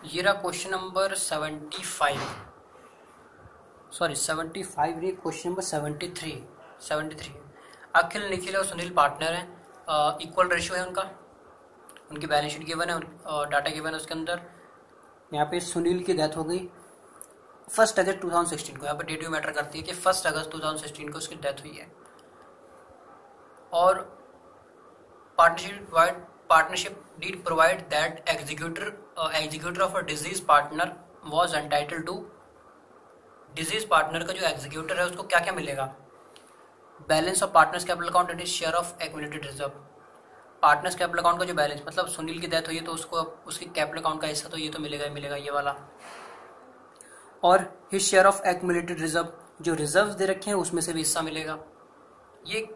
ये रहा question number 75, sorry 75 नहीं, क्वेश्चन नंबर 73। अखिल, निखिल और सुनील पार्टनर हैं, इक्वल रेशियो है उनका, उनकी बैलेंस शीट गिवन है और डाटा गिवन है उसके अंदर। यहाँ पे सुनील की डेथ हो गई 1 अगस्त 2016 को, यहाँ पे डेट भी मैटर करती है कि 1 अगस्त 2016 को उसकी डेथ हुई है। और partnership deed provide that executor of a deceased partner was entitled to, deceased partner का जो एग्जीक्यूटर है उसको क्या क्या मिलेगा? Balance of partners capital account and share of accumulated reserve. Partners capital account का जो बैलेंस, मतलब सुनील की डेथ हुई है तो उसको उसकी कैपिटल अकाउंट का हिस्सा तो ये तो मिलेगा ही मिलेगा, ये वाला। और his share of accumulated reserve, जो रिजर्व दे रखे हैं उसमें से भी हिस्सा मिलेगा। ये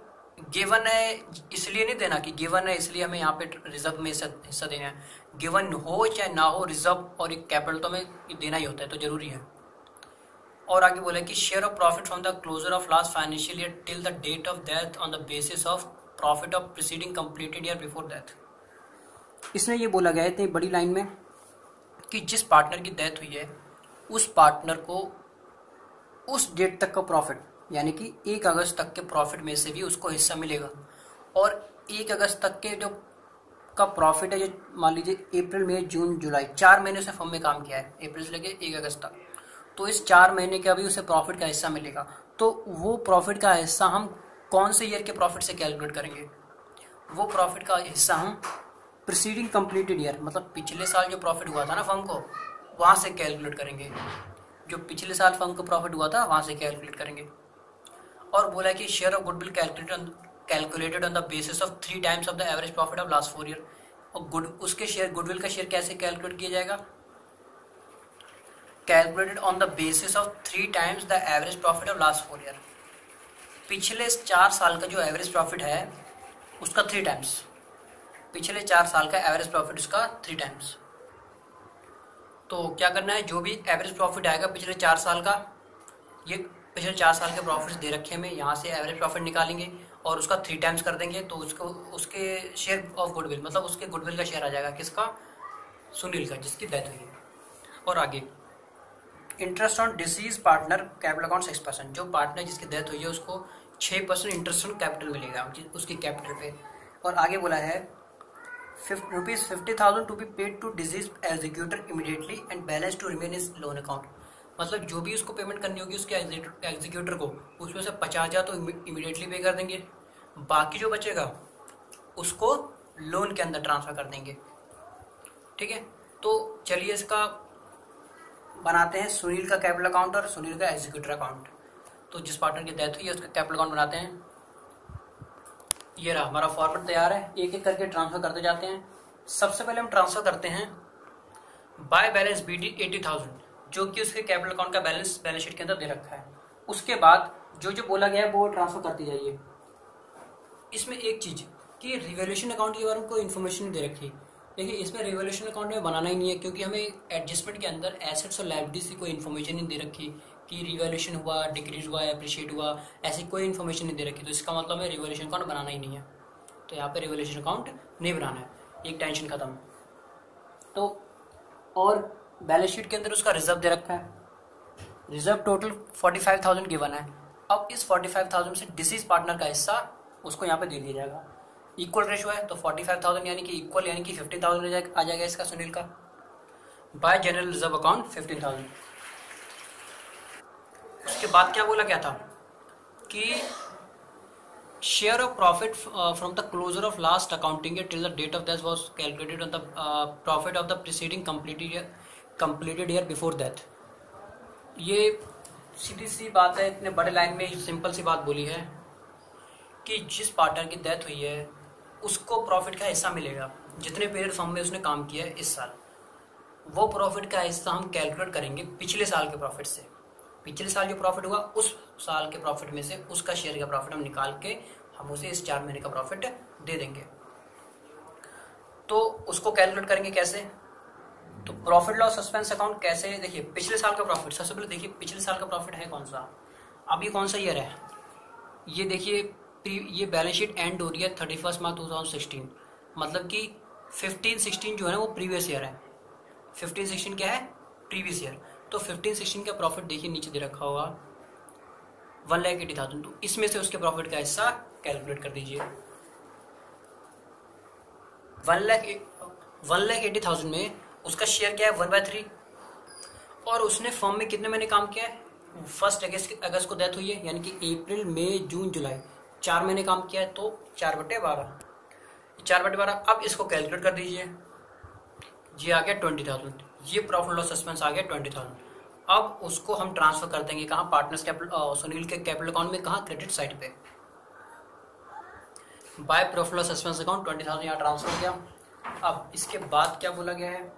गिवन है इसलिए नहीं देना कि गिवन है इसलिए हमें यहाँ पे रिजर्व में हिस्सा देना है। गिवन हो चाहे ना हो, रिजर्व और एक कैपिटल तो हमें देना ही होता है, तो जरूरी है। और आगे बोला कि share of profit from the closure of last financial year till the date of death on the basis of profit of preceding completed year before death. इसमें ये बोला गया है इतनी बड़ी लाइन में कि जिस पार्टनर की डेथ हुई है उस पार्टनर को उस डेट तक का प्रॉफिट, यानी कि 1 अगस्त तक के प्रॉफिट में से भी उसको हिस्सा मिलेगा। और 1 अगस्त तक के जो का प्रॉफिट है, जो मान लीजिए अप्रैल मई जून जुलाई 4 महीने से फर्म में काम किया है, अप्रैल से लेके 1 अगस्त तक, तो इस 4 महीने का भी उसे प्रॉफिट का हिस्सा मिलेगा। तो वो प्रॉफिट का हिस्सा हम कौन से ईयर के प्रॉफिट से कैलकुलेट करेंगे? वो प्रॉफिट का हिस्सा हम प्रीसीडिंग कंप्लीटेड ईयर, मतलब पिछले साल जो प्रॉफिट हुआ था ना फर्म को, वहां से कैलकुलेट करेंगे। जो पिछले साल फर्म को प्रॉफिट हुआ था वहां से कैलकुलेट करेंगे। और बोला कि share of goodwill calculated on the basis of 3 times of the average profit of last 4 year. और उसके शेयर, गुडविल का शेयर कैसे कैलकुलेट किया जाएगा? Calculated on the basis of 3 times the average profit of last 4 year. पिछले 4 साल का जो एवरेज प्रॉफिट है उसका 3 टाइम्स, पिछले 4 साल का एवरेज प्रॉफिट उसका 3 टाइम्स। तो क्या करना है, जो भी एवरेज प्रॉफिट आएगा पिछले 4 साल का, ये पिछले 4 साल के प्रॉफिट्स दे रखे हमें, यहाँ से एवरेज प्रॉफिट निकालेंगे और उसका 3 टाइम्स कर देंगे, तो उसको उसके शेयर ऑफ गुडविल, मतलब उसके गुडविल का शेयर आ जाएगा किसका? सुनील का, जिसकी डेथ हुई है। और आगे interest on disease partner capital account 6%, जो पार्टनर जिसकी डेथ हुई है उसको 6% इंटरेस्ट ऑन कैपिटल मिलेगा उसकी कैपिटल पे। और आगे बोला है ₹50,000 to be paid to deceased executor immediately and balance to remain is loan account. मतलब जो भी उसको पेमेंट करनी होगी उसके एग्जीक्यूटर को, उसमें से 50,000 तो इमीडिएटली पे कर देंगे, बाकी जो बचेगा उसको लोन के अंदर ट्रांसफर कर देंगे। ठीक है, तो चलिए इसका बनाते हैं सुनील का कैपिटल अकाउंट और सुनील का एग्जीक्यूटर अकाउंट। तो जिस पार्टनर की डेथ हुई है उसका कैपिटल अकाउंट बनाते हैं। ये रहा हमारा फॉर्मेट तैयार है, एक एक करके ट्रांसफर करते जाते हैं। सबसे पहले हम ट्रांसफर करते हैं बाय बैलेंस BD 80,000, जो कि उसके कैपिटल अकाउंट का बैलेंस शीट के अंदर दे रखा है। उसके बाद जो जो बोला गया है वो ट्रांसफर करती जाइए। इसमें एक चीज कि रिवैल्यूएशन अकाउंट के बारे में कोई इन्फॉर्मेशन दे रखी, देखिए इसमें रिवैल्यूएशन अकाउंट में बनाना ही नहीं है, क्योंकि हमें एडजस्टमेंट के अंदर एसेट्स और लायबिलिटीज की कोई इन्फॉर्मेशन नहीं दे रखी कि रिवैल्यूएशन हुआ, डिक्रीज हुआ, एप्रिशिएट हुआ, ऐसी कोई इन्फॉर्मेशन नहीं दे रखी। तो इसका मतलब हमें रिवैल्यूएशन अकाउंट बनाना ही नहीं है, तो यहाँ पे रिवैल्यूएशन अकाउंट नहीं बनाना है, एक टेंशन खत्म। तो और बैलेंस शीट के अंदर उसका रिजर्व दे रखा है, रिजर्व टोटल 45,000 गिवन है। अब इस 45,000 से डिसीज पार्टनर का हिस्सा उसको यहाँ पे दे दिया जाएगा। इक्वल रेशियो है तो 45,000 यानी कि इक्वल, यानी कि 15,000 आ जाएगा इसका सुनील का। By general reserve account 15,000। उसके बाद क्या बोला गया था कि share of profit from the closure of last accounting year till the date of death was calculated on the profit of the preceding completed year before death. ये सीधी सी बात है, इतने बड़े लाइन में सिंपल सी बात बोली है कि जिस पार्टनर की डेथ हुई है उसको प्रॉफिट का हिस्सा मिलेगा जितने पीरियड फर्म में उसने काम किया है इस साल। वो प्रॉफिट का हिस्सा हम कैलकुलेट करेंगे पिछले साल के प्रॉफिट से। पिछले साल जो प्रॉफिट हुआ उस साल के प्रॉफिट में से उसका शेयर का प्रॉफिट हम निकाल के हम उसे इस 4 महीने का प्रॉफिट दे देंगे। तो उसको कैलकुलेट करेंगे कैसे? तो प्रॉफिट लॉस सस्पेंस अकाउंट कैसे? देखिए पिछले साल का प्रॉफिट, सबसे पहले देखिए पिछले साल का प्रॉफिट है कौन सा, अब ये कौन सा ईयर है, ये देखिए ये बैलेंस शीट एंड हो रही है 31 मार्च 2016, मतलब कि 15-16 जो है ना वो प्रीवियस ईयर है, 15-16 क्या है, प्रीवियस ईयर। तो 15-16 का प्रॉफिट देखिए नीचे दे रखा होगा 1,80,000, तो इसमें से उसके प्रॉफिट का हिस्सा कैलकुलेट कर दीजिए। 1,80,000 में उसका शेयर क्या है 1/3, और उसने फर्म में कितने महीने काम किया है, 1 अगस्त को डेथ हुई है, यानी कि अप्रैल मई जून जुलाई 4 महीने काम किया है, तो 4/12, 4/12। अब इसको कैलकुलेट कर दीजिए, ये आ गया 20,000, ये प्रॉफिट लॉस सस्पेंस आ गया 20,000। अब उसको हम ट्रांसफर कर देंगे कहाँ, पार्टनर्स कैपिटल, सुनील के कैपिटल अकाउंट में, कहाँ, क्रेडिट साइड पे। By profit loss suspense account 20,000 यहाँ ट्रांसफर किया। अब इसके बाद क्या बोला गया है,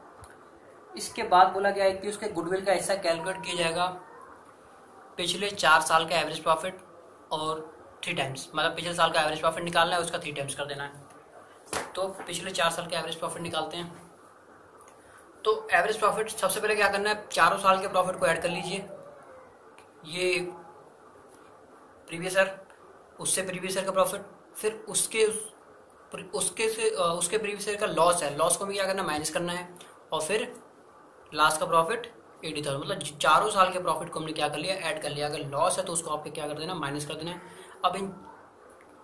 इसके बाद बोला गया है कि उसके गुडविल का हिस्सा कैलकुलेट किया जाएगा पिछले 4 साल का एवरेज प्रॉफिट और 3 टाइम्स, मतलब पिछले साल का एवरेज प्रॉफिट निकालना है, उसका 3 टाइम्स कर देना है। तो पिछले 4 साल का एवरेज प्रॉफिट निकालते हैं। तो एवरेज प्रॉफिट सबसे पहले क्या करना है, चारों साल के प्रॉफिट को ऐड कर लीजिए, ये प्रीवियस ईयर, उससे प्रीवियस ईयर का प्रॉफिट, फिर उसके प्रीवियस ईयर का लॉस है, लॉस को भी क्या करना, माइनस करना है, और फिर लास्ट का प्रॉफिट 80,000। मतलब चारों साल के प्रॉफिट को हमने क्या कर लिया, ऐड कर लिया। अगर लॉस है तो उसको आपको क्या कर देना, माइनस कर देना है। अब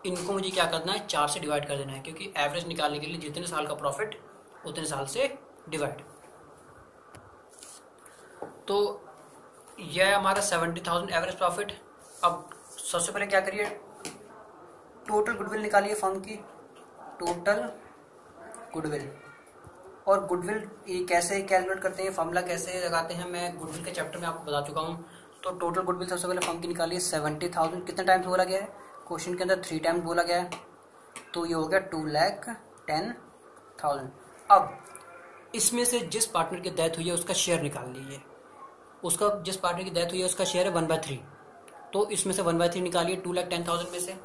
इनको मुझे क्या करना है, 4 से डिवाइड कर देना है, क्योंकि एवरेज निकालने के लिए जितने साल का प्रॉफिट उतने साल से डिवाइड। तो यह है हमारा 70,000 एवरेज प्रॉफिट। अब सबसे पहले क्या करिए, टोटल गुडविल निकालिए फर्म की, टोटल गुडविल। और गुडविल ये कैसे कैलकुलेट करते हैं, फॉर्मूला कैसे लगाते हैं, मैं गुडविल के चैप्टर में आपको बता चुका हूँ। तो टोटल गुडविल सबसे पहले फर्म की निकालिए 70,000, कितने टाइम्स बोला गया है, क्वेश्चन के अंदर 3 टाइम्स बोला गया है, तो ये हो गया 2,10,000। अब इसमें से जिस पार्टनर की डेथ हुई है उसका शेयर निकाल लीजिए, उसका जिस पार्टनर की डेथ हुई है उसका शेयर है 1/3, तो इसमें से 1/3 निकालिए 2,10,000 में से।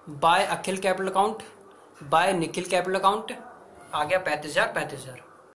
By Akhil capital account, by Nikhil capital account आ गया 35,000।